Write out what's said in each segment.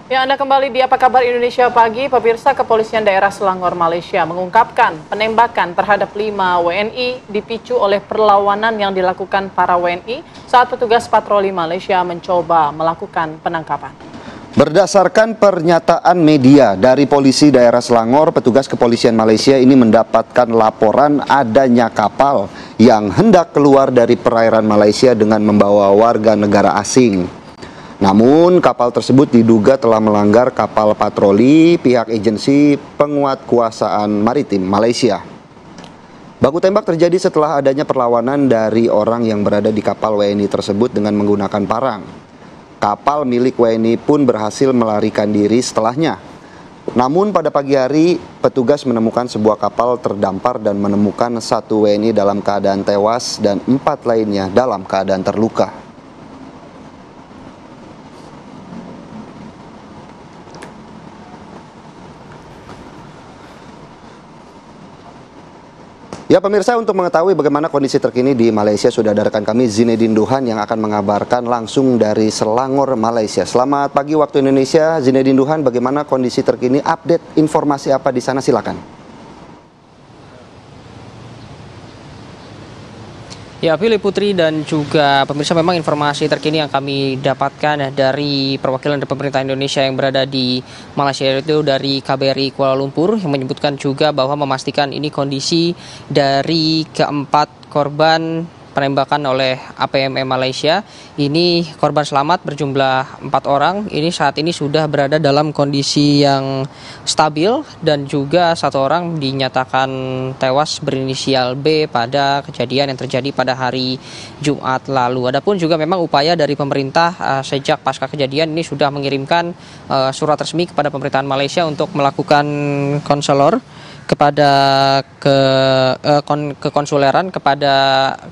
Ya, Anda kembali di Apa Kabar Indonesia Pagi. Pemirsa, Kepolisian Daerah Selangor, Malaysia mengungkapkan penembakan terhadap 5 WNI dipicu oleh perlawanan yang dilakukan para WNI saat petugas patroli Malaysia mencoba melakukan penangkapan. Berdasarkan pernyataan media dari polisi daerah Selangor, petugas kepolisian Malaysia ini mendapatkan laporan adanya kapal yang hendak keluar dari perairan Malaysia dengan membawa warga negara asing. Namun kapal tersebut diduga telah melanggar kapal patroli pihak agensi penguatkuasaan maritim Malaysia. Baku tembak terjadi setelah adanya perlawanan dari orang yang berada di kapal WNI tersebut dengan menggunakan parang. Kapal milik WNI pun berhasil melarikan diri setelahnya. Namun pada pagi hari, petugas menemukan sebuah kapal terdampar dan menemukan 1 WNI dalam keadaan tewas dan 4 lainnya dalam keadaan terluka. Ya pemirsa, untuk mengetahui bagaimana kondisi terkini di Malaysia, sudah ada rekan kami Zinedine Duhan yang akan mengabarkan langsung dari Selangor, Malaysia. Selamat pagi waktu Indonesia, Zinedine Duhan, bagaimana kondisi terkini, update informasi apa di sana, silakan. Ya, Pilih Putri dan juga pemirsa, memang informasi terkini yang kami dapatkan dari perwakilan dari pemerintah Indonesia yang berada di Malaysia itu dari KBRI Kuala Lumpur yang menyebutkan juga bahwa memastikan ini kondisi dari keempat korban penembakan oleh APMM Malaysia. Ini korban selamat berjumlah 4 orang. Ini saat ini sudah berada dalam kondisi yang stabil dan juga 1 orang dinyatakan tewas berinisial B pada kejadian yang terjadi pada hari Jumat lalu. Adapun juga memang upaya dari pemerintah sejak pasca kejadian ini sudah mengirimkan surat resmi kepada pemerintahan Malaysia untuk melakukan konselor kepada kekonsuleran kepada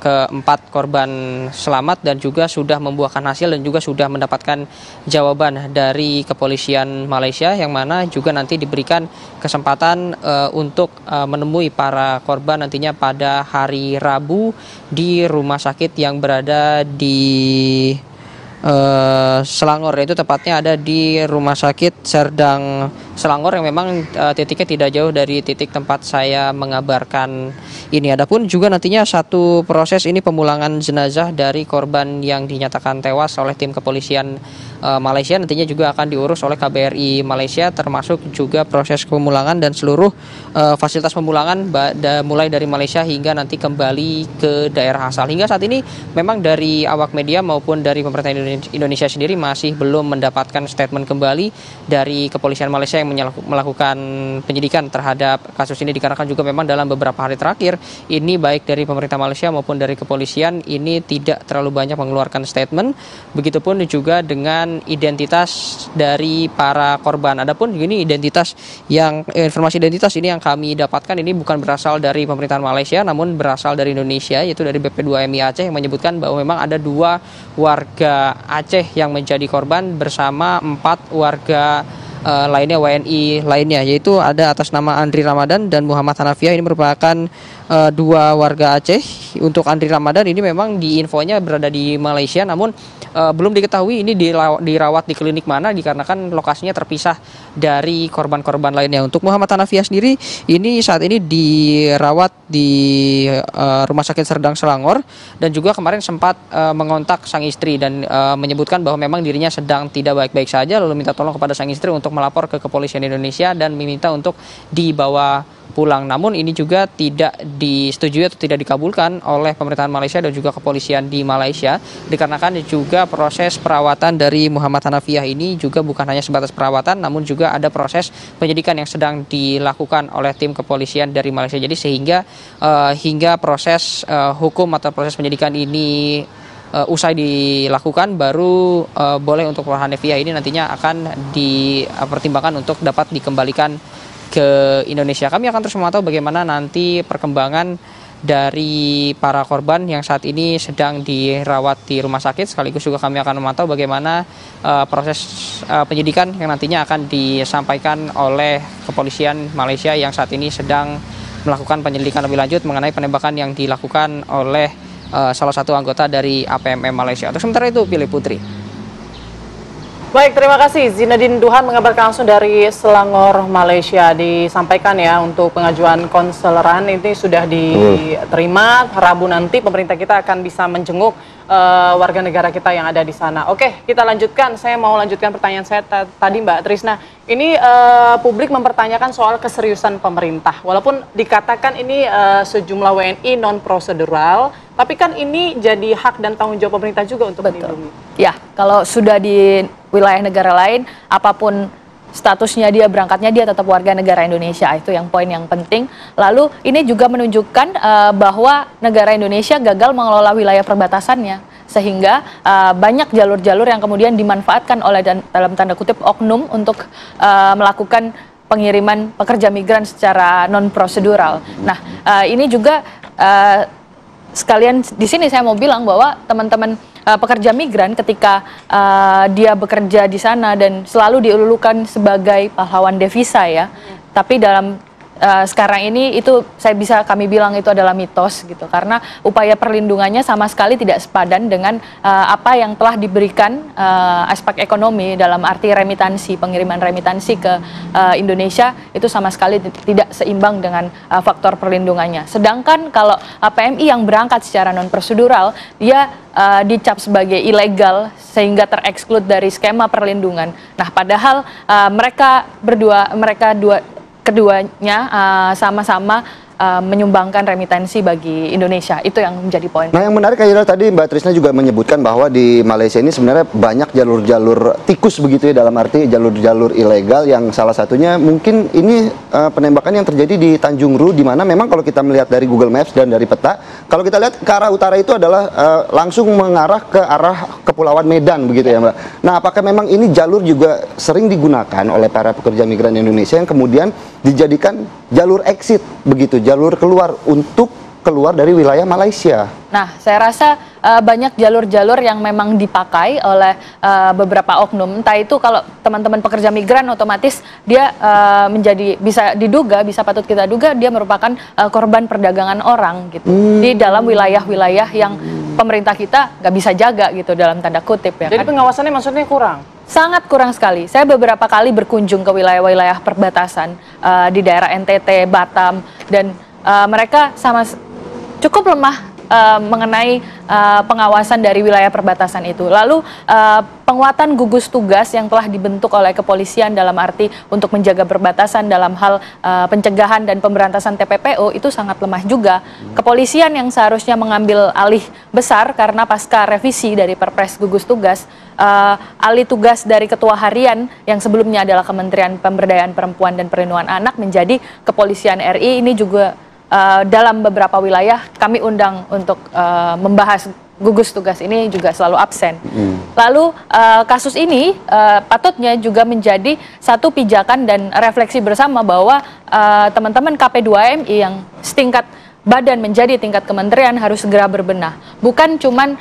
keempat korban selamat dan juga sudah membuahkan hasil dan juga sudah mendapatkan jawaban dari kepolisian Malaysia, yang mana juga nanti diberikan kesempatan untuk menemui para korban nantinya pada hari Rabu di rumah sakit yang berada di Selangor, yaitu tepatnya ada di Rumah Sakit Serdang Selangor yang memang titiknya tidak jauh dari titik tempat saya mengabarkan ini. Adapun juga nantinya satu proses ini pemulangan jenazah dari korban yang dinyatakan tewas oleh tim kepolisian Malaysia nantinya juga akan diurus oleh KBRI Malaysia, termasuk juga proses pemulangan dan seluruh fasilitas pemulangan mulai dari Malaysia hingga nanti kembali ke daerah asal. Hingga saat ini memang dari awak media maupun dari pemerintah Indonesia sendiri masih belum mendapatkan statement kembali dari kepolisian Malaysia yang melakukan penyidikan terhadap kasus ini, dikarenakan juga memang dalam beberapa hari terakhir ini baik dari pemerintah Malaysia maupun dari kepolisian ini tidak terlalu banyak mengeluarkan statement. Begitupun juga dengan identitas dari para korban. Adapun ini informasi identitas ini yang kami dapatkan ini bukan berasal dari pemerintahan Malaysia namun berasal dari Indonesia, yaitu dari BP2MI Aceh, yang menyebutkan bahwa memang ada 2 warga Aceh yang menjadi korban bersama 4 warga lainnya WNI lainnya, yaitu ada atas nama Andri Ramadan dan Muhammad Hanafiah. Ini merupakan 2 warga Aceh. Untuk Andri Ramadan ini memang di infonya berada di Malaysia, namun belum diketahui ini dirawat di klinik mana dikarenakan lokasinya terpisah dari korban-korban lainnya. Untuk Muhammad Hanafiah sendiri ini saat ini dirawat di Rumah Sakit Serdang Selangor dan juga kemarin sempat mengontak sang istri dan menyebutkan bahwa memang dirinya sedang tidak baik-baik saja, lalu minta tolong kepada sang istri untuk melapor ke kepolisian Indonesia dan meminta untuk dibawa pulang. Namun ini juga tidak disetujui atau tidak dikabulkan oleh pemerintahan Malaysia dan juga kepolisian di Malaysia, dikarenakan juga proses perawatan dari Muhammad Hanafiah ini juga bukan hanya sebatas perawatan namun juga ada proses penyidikan yang sedang dilakukan oleh tim kepolisian dari Malaysia. Jadi sehingga hingga proses hukum atau proses penyidikan ini usai dilakukan, baru boleh untuk Hanafiah ini nantinya akan dipertimbangkan untuk dapat dikembalikan ke Indonesia. Kami akan terus memantau bagaimana nanti perkembangan dari para korban yang saat ini sedang dirawat di rumah sakit. Sekaligus juga kami akan memantau bagaimana proses penyidikan yang nantinya akan disampaikan oleh kepolisian Malaysia yang saat ini sedang melakukan penyelidikan lebih lanjut mengenai penembakan yang dilakukan oleh salah satu anggota dari APMM Malaysia. Untuk sementara itu, Pilih Putri. Baik, terima kasih. Zinedine Duhan mengabarkan langsung dari Selangor, Malaysia. Disampaikan ya untuk pengajuan konseleran ini sudah diterima. Rabu nanti pemerintah kita akan bisa menjenguk warga negara kita yang ada di sana. Oke, kita lanjutkan. Saya mau lanjutkan pertanyaan saya tadi Mbak Trisna. Ini publik mempertanyakan soal keseriusan pemerintah. Walaupun dikatakan ini sejumlah WNI non-prosedural, tapi kan ini jadi hak dan tanggung jawab pemerintah juga untuk melindungi. Ya, kalau sudah di wilayah negara lain, apapun statusnya dia berangkatnya, dia tetap warga negara Indonesia. Itu yang poin yang penting. Lalu ini juga menunjukkan bahwa negara Indonesia gagal mengelola wilayah perbatasannya, sehingga banyak jalur-jalur yang kemudian dimanfaatkan oleh dalam tanda kutip oknum untuk melakukan pengiriman pekerja migran secara non prosedural. Nah, ini juga sekalian di sini saya mau bilang bahwa teman-teman pekerja migran ketika dia bekerja di sana dan selalu dielulukan sebagai pahlawan devisa ya, tapi dalam sekarang ini itu kami bilang itu adalah mitos gitu, karena upaya perlindungannya sama sekali tidak sepadan dengan apa yang telah diberikan aspek ekonomi dalam arti remitansi, pengiriman remitansi ke Indonesia itu sama sekali tidak seimbang dengan faktor perlindungannya. Sedangkan kalau PMI yang berangkat secara non prosedural, dia dicap sebagai ilegal sehingga tereksklud dari skema perlindungan. Nah, padahal keduanya sama-sama menyumbangkan remitansi bagi Indonesia. Itu yang menjadi poin. Nah, yang menarik akhirnya tadi Mbak Trisna juga menyebutkan bahwa di Malaysia ini sebenarnya banyak jalur-jalur tikus begitu ya, dalam arti jalur-jalur ilegal, yang salah satunya mungkin ini penembakan yang terjadi di Tanjung Ru, di mana memang kalau kita melihat dari Google Maps dan dari peta, kalau kita lihat ke arah utara itu adalah langsung mengarah ke arah Kepulauan Medan begitu ya Mbak. Nah, apakah memang ini jalur juga sering digunakan oleh para pekerja migran Indonesia yang kemudian dijadikan jalur exit begitu, jalur keluar untuk keluar dari wilayah Malaysia? Nah, saya rasa banyak jalur-jalur yang memang dipakai oleh beberapa oknum. Entah itu kalau teman-teman pekerja migran otomatis dia bisa patut kita duga dia merupakan korban perdagangan orang gitu. Di dalam wilayah-wilayah yang pemerintah kita nggak bisa jaga gitu dalam tanda kutip ya. Jadi pengawasannya maksudnya kurang? Sangat kurang sekali. Saya beberapa kali berkunjung ke wilayah-wilayah perbatasan di daerah NTT, Batam, dan mereka cukup lemah mengenai pengawasan dari wilayah perbatasan itu. Lalu penguatan gugus tugas yang telah dibentuk oleh kepolisian dalam arti untuk menjaga perbatasan dalam hal pencegahan dan pemberantasan TPPO itu sangat lemah juga. Kepolisian yang seharusnya mengambil alih besar karena pasca revisi dari Perpres gugus tugas, alih tugas dari ketua harian yang sebelumnya adalah Kementerian Pemberdayaan Perempuan dan Perlindungan Anak menjadi Kepolisian RI. Ini juga dalam beberapa wilayah kami undang untuk membahas gugus tugas ini juga selalu absen. Lalu kasus ini patutnya juga menjadi satu pijakan dan refleksi bersama bahwa teman-teman KP2MI yang setingkat badan menjadi tingkat kementerian harus segera berbenah. Bukan cuman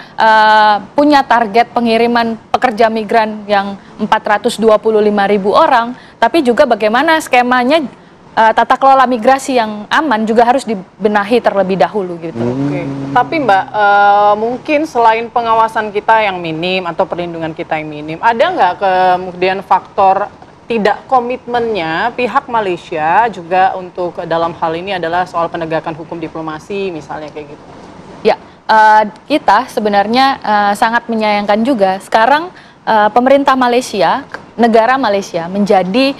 punya target pengiriman pekerja migran yang 425.000 orang, tapi juga bagaimana skemanya tata kelola migrasi yang aman juga harus dibenahi terlebih dahulu gitu. Oke. Tapi Mbak, mungkin selain pengawasan kita yang minim atau perlindungan kita yang minim, ada nggak kemudian faktor tidak komitmennya pihak Malaysia juga untuk dalam hal ini adalah soal penegakan hukum diplomasi misalnya kayak gitu? Ya, kita sebenarnya sangat menyayangkan juga sekarang pemerintah Malaysia, negara Malaysia menjadi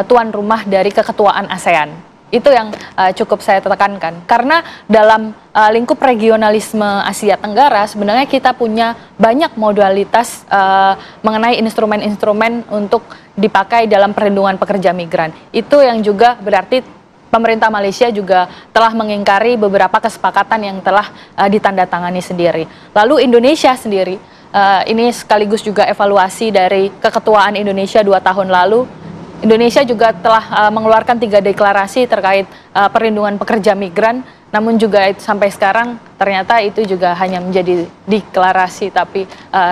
tuan rumah dari keketuaan ASEAN. Itu yang cukup saya tekankan. Karena dalam lingkup regionalisme Asia Tenggara, sebenarnya kita punya banyak modalitas mengenai instrumen-instrumen untuk dipakai dalam perlindungan pekerja migran. Itu yang juga berarti pemerintah Malaysia juga telah mengingkari beberapa kesepakatan yang telah ditandatangani sendiri. Lalu Indonesia sendiri, ini sekaligus juga evaluasi dari keketuaan Indonesia 2 tahun lalu. Indonesia juga telah mengeluarkan 3 deklarasi terkait perlindungan pekerja migran, namun juga sampai sekarang ternyata itu juga hanya menjadi deklarasi, tapi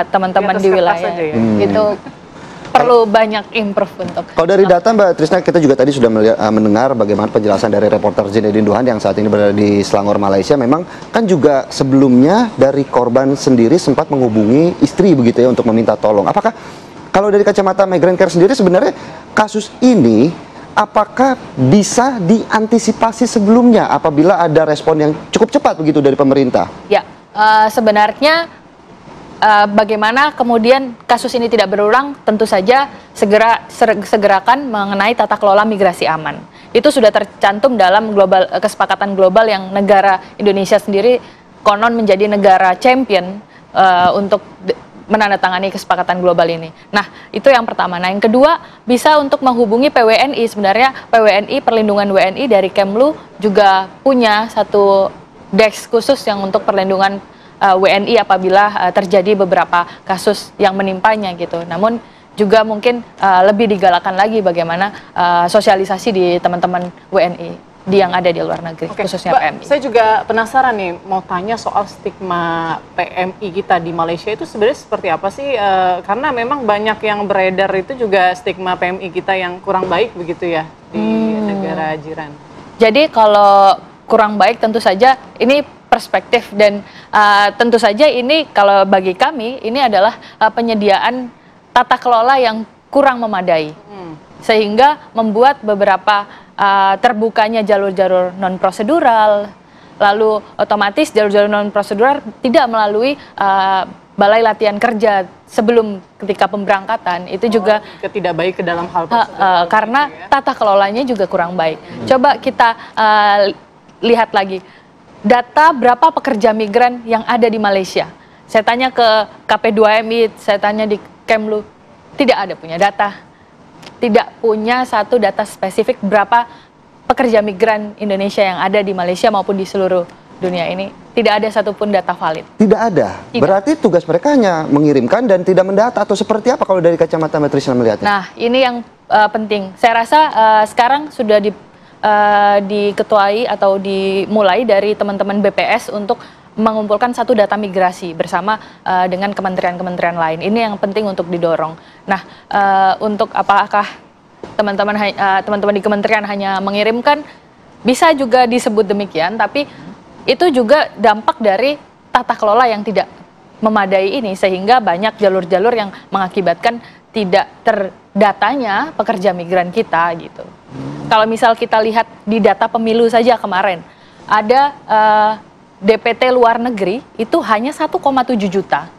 teman-teman di wilayah itu perlu banyak improve untuk. Kalau dari data Mbak Trisna, kita juga tadi sudah mendengar bagaimana penjelasan dari reporter Zinedine Duhan yang saat ini berada di Selangor, Malaysia. Memang kan juga sebelumnya dari korban sendiri sempat menghubungi istri begitu ya untuk meminta tolong. Apakah Kalau dari kacamata Migrant Care sendiri sebenarnya kasus ini apakah bisa diantisipasi sebelumnya apabila ada respon yang cukup cepat begitu dari pemerintah? Ya, sebenarnya bagaimana kemudian kasus ini tidak berulang, tentu saja segerakan mengenai tata kelola migrasi aman. Itu sudah tercantum dalam kesepakatan global yang negara Indonesia sendiri konon menjadi negara champion untuk menandatangani kesepakatan global ini. Nah, itu yang pertama. Nah, yang kedua, bisa untuk menghubungi PWNI. Sebenarnya PWNI, perlindungan WNI dari Kemlu juga punya satu desk khusus yang untuk perlindungan WNI apabila terjadi beberapa kasus yang menimpanya gitu. Namun juga mungkin lebih digalakkan lagi bagaimana sosialisasi di teman-teman WNI yang ada di luar negeri, khususnya Mbak, PMI. saya juga penasaran nih, mau tanya soal stigma PMI kita di Malaysia itu sebenarnya seperti apa sih? Karena memang banyak yang beredar itu juga stigma PMI kita yang kurang baik begitu ya di negara jiran. Jadi kalau kurang baik tentu saja ini perspektif dan tentu saja ini kalau bagi kami ini adalah penyediaan tata kelola yang kurang memadai. Sehingga membuat beberapa terbukanya jalur-jalur non-prosedural, lalu otomatis jalur-jalur non-prosedural tidak melalui balai latihan kerja sebelum ketika pemberangkatan. Itu juga tidak baik ke dalam hal karena tata kelolanya juga kurang baik. Coba kita lihat lagi data berapa pekerja migran yang ada di Malaysia. Saya tanya ke KP2MI, saya tanya di Kemlu, tidak ada punya data. Tidak punya satu data spesifik berapa pekerja migran Indonesia yang ada di Malaysia maupun di seluruh dunia ini. Tidak ada satupun data valid. Tidak ada? Tidak. Berarti tugas mereka hanya mengirimkan dan tidak mendata atau seperti apa kalau dari kacamata Metrisna melihatnya? Nah, ini yang penting. Saya rasa sekarang sudah diketuai atau dimulai dari teman-teman BPS untuk mengumpulkan satu data migrasi bersama dengan kementerian-kementerian lain. Ini yang penting untuk didorong. Nah, untuk apakah teman-teman di kementerian hanya mengirimkan, bisa juga disebut demikian, tapi itu juga dampak dari tata kelola yang tidak memadai ini, sehingga banyak jalur-jalur yang mengakibatkan tidak terdatanya pekerja migran kita gitu. Kalau misal kita lihat di data pemilu saja kemarin, ada DPT luar negeri itu hanya 1,7 juta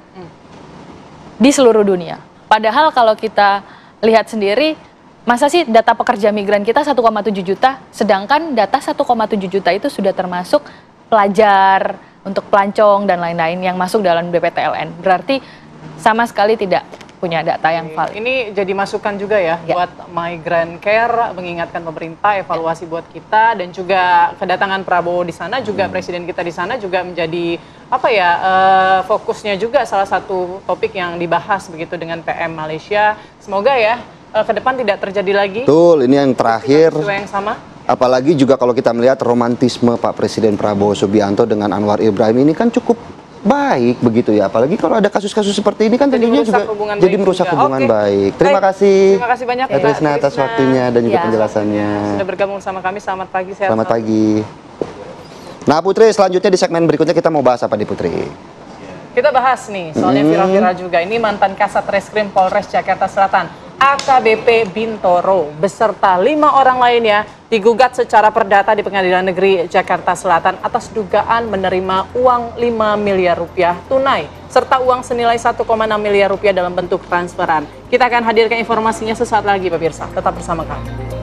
di seluruh dunia. Padahal kalau kita lihat sendiri, masa sih data pekerja migran kita 1,7 juta, sedangkan data 1,7 juta itu sudah termasuk pelajar, untuk pelancong dan lain-lain yang masuk dalam DPTLN. Berarti sama sekali tidak punya data yang valid. Ini jadi masukan juga ya buat Migrant Care, mengingatkan pemerintah, evaluasi buat kita, dan juga kedatangan Prabowo di sana juga, presiden kita di sana juga menjadi apa ya, fokusnya juga salah satu topik yang dibahas begitu dengan PM Malaysia. Semoga ya ke depan tidak terjadi lagi. Betul, ini yang terakhir. Yang sama. Apalagi juga kalau kita melihat romantisme Pak Presiden Prabowo Subianto dengan Anwar Ibrahim ini kan cukup baik begitu ya, apalagi kalau ada kasus-kasus seperti ini kan tentunya juga jadi merusak hubungan baik. Terima kasih. Terima kasih banyak Mbak Trisna atas waktunya dan juga penjelasannya. Sudah bergabung sama kami. Selamat pagi. Selamat pagi. Nah Putri, selanjutnya di segmen berikutnya kita mau bahas apa nih Putri? Kita bahas nih, soalnya viral-viral juga. Ini mantan Kasat Reskrim Polres Jakarta Selatan, AKBP Bintoro, beserta 5 orang lainnya digugat secara perdata di Pengadilan Negeri Jakarta Selatan atas dugaan menerima uang 5 miliar rupiah tunai, serta uang senilai 1,6 miliar rupiah dalam bentuk transferan. Kita akan hadirkan informasinya sesaat lagi pemirsa, tetap bersama kami.